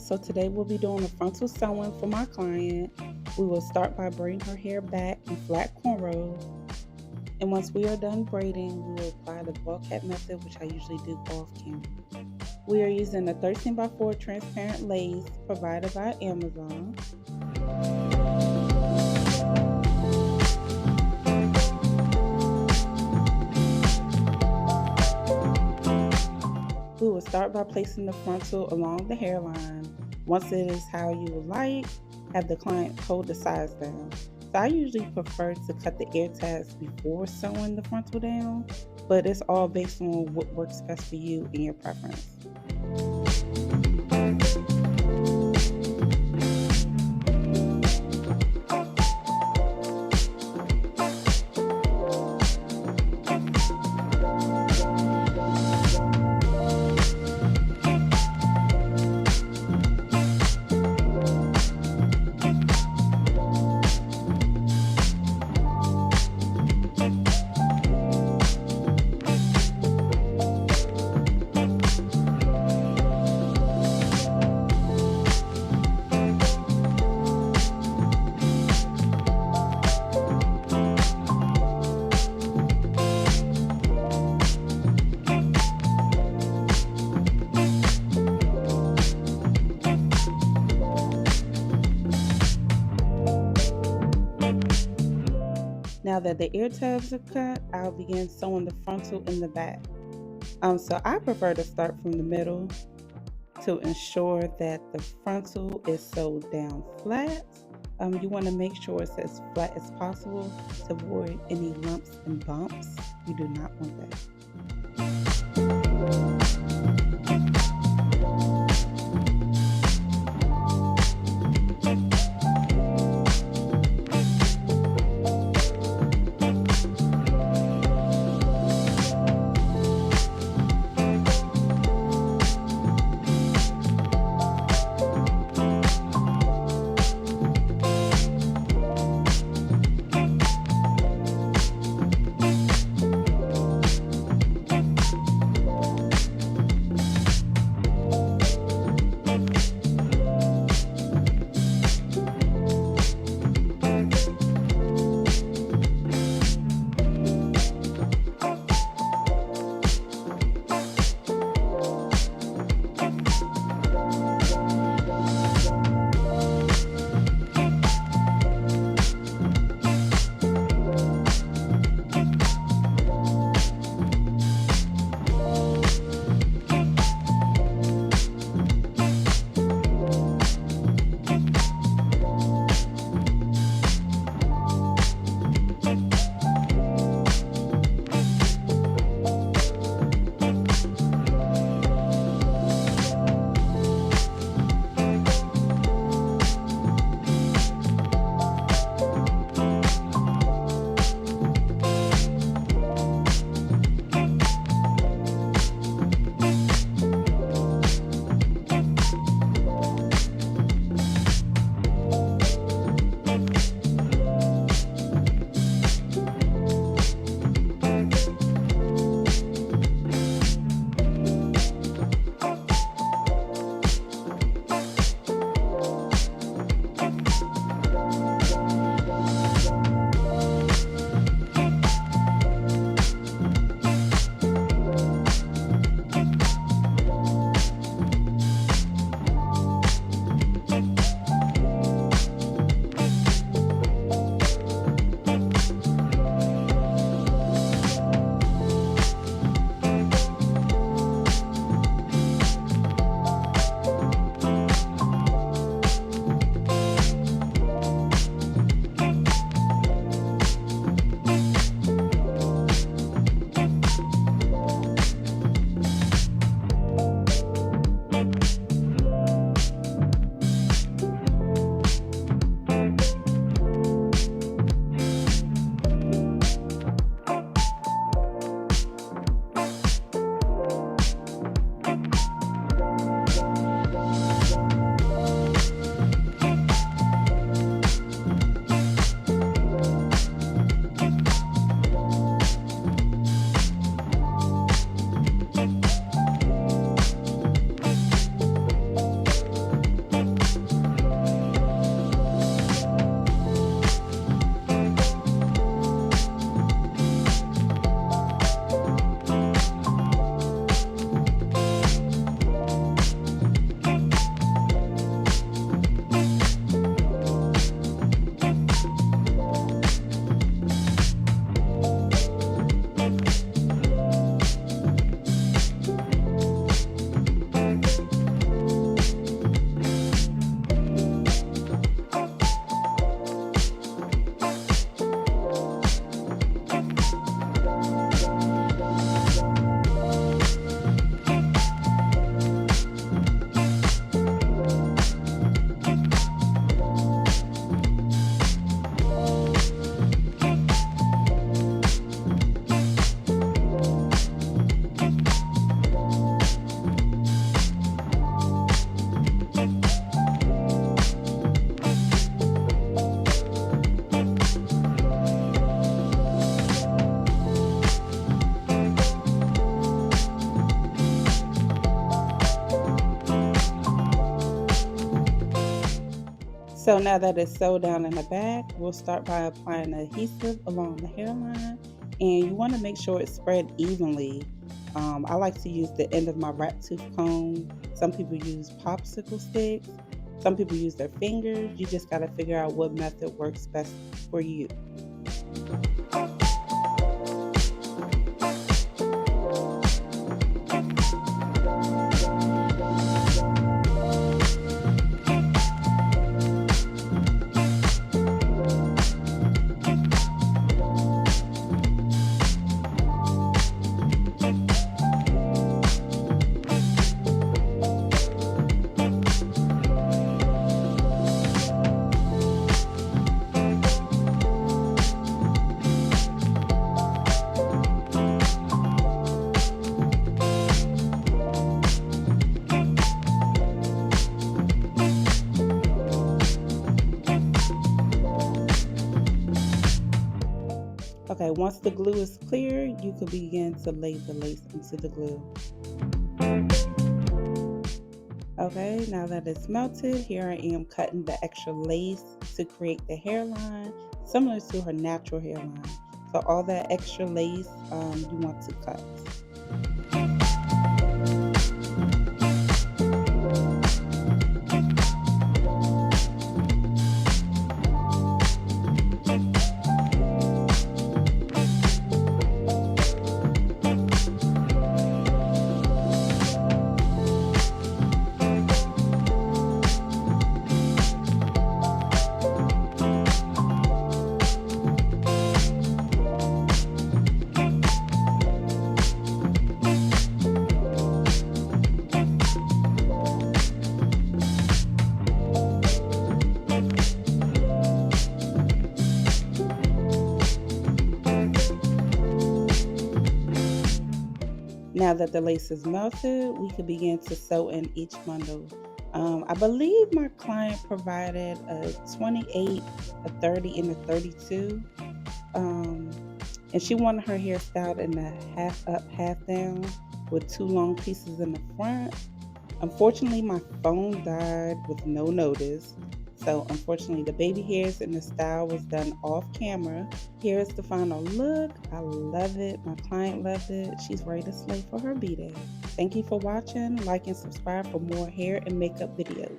So today we'll be doing a frontal sewing for my client. We will start by braiding her hair back in flat cornrows. And once we are done braiding, we will apply the ball cap method, which I usually do off camera. We are using a 13 by 4 transparent lace provided by Amazon. We will start by placing the frontal along the hairline. Once it is how you would like, have the client hold the sides down. So I usually prefer to cut the ear tabs before sewing the frontal down, but it's all based on what works best for you and your preference. Now that the ear tabs are cut, I'll begin sewing the frontal in the back. So I prefer to start from the middle to ensure that the frontal is sewed down flat. You want to make sure it's as flat as possible to avoid any lumps and bumps. You do not want that. So now that it's sewed down in the back, we'll start by applying the adhesive along the hairline, and you want to make sure it's spread evenly. I like to use the end of my rat tooth comb. Some people use popsicle sticks. Some people use their fingers. You just got to figure out what method works best for you. Okay, once the glue is clear, you can begin to lay the lace into the glue. Okay, now that it's melted, here I am cutting the extra lace to create the hairline, similar to her natural hairline. So all that extra lace you want to cut. Now that the lace is melted, we can begin to sew in each bundle. I believe my client provided a 28, a 30, and a 32. Um, and she wanted her hair styled in a half up, half down with two long pieces in the front. Unfortunately, my phone died with no notice. So unfortunately, the baby hairs and the style was done off camera. Here is the final look. I love it. My client loved it. She's ready to slay for her B-Day. Thank you for watching. Like and subscribe for more hair and makeup videos.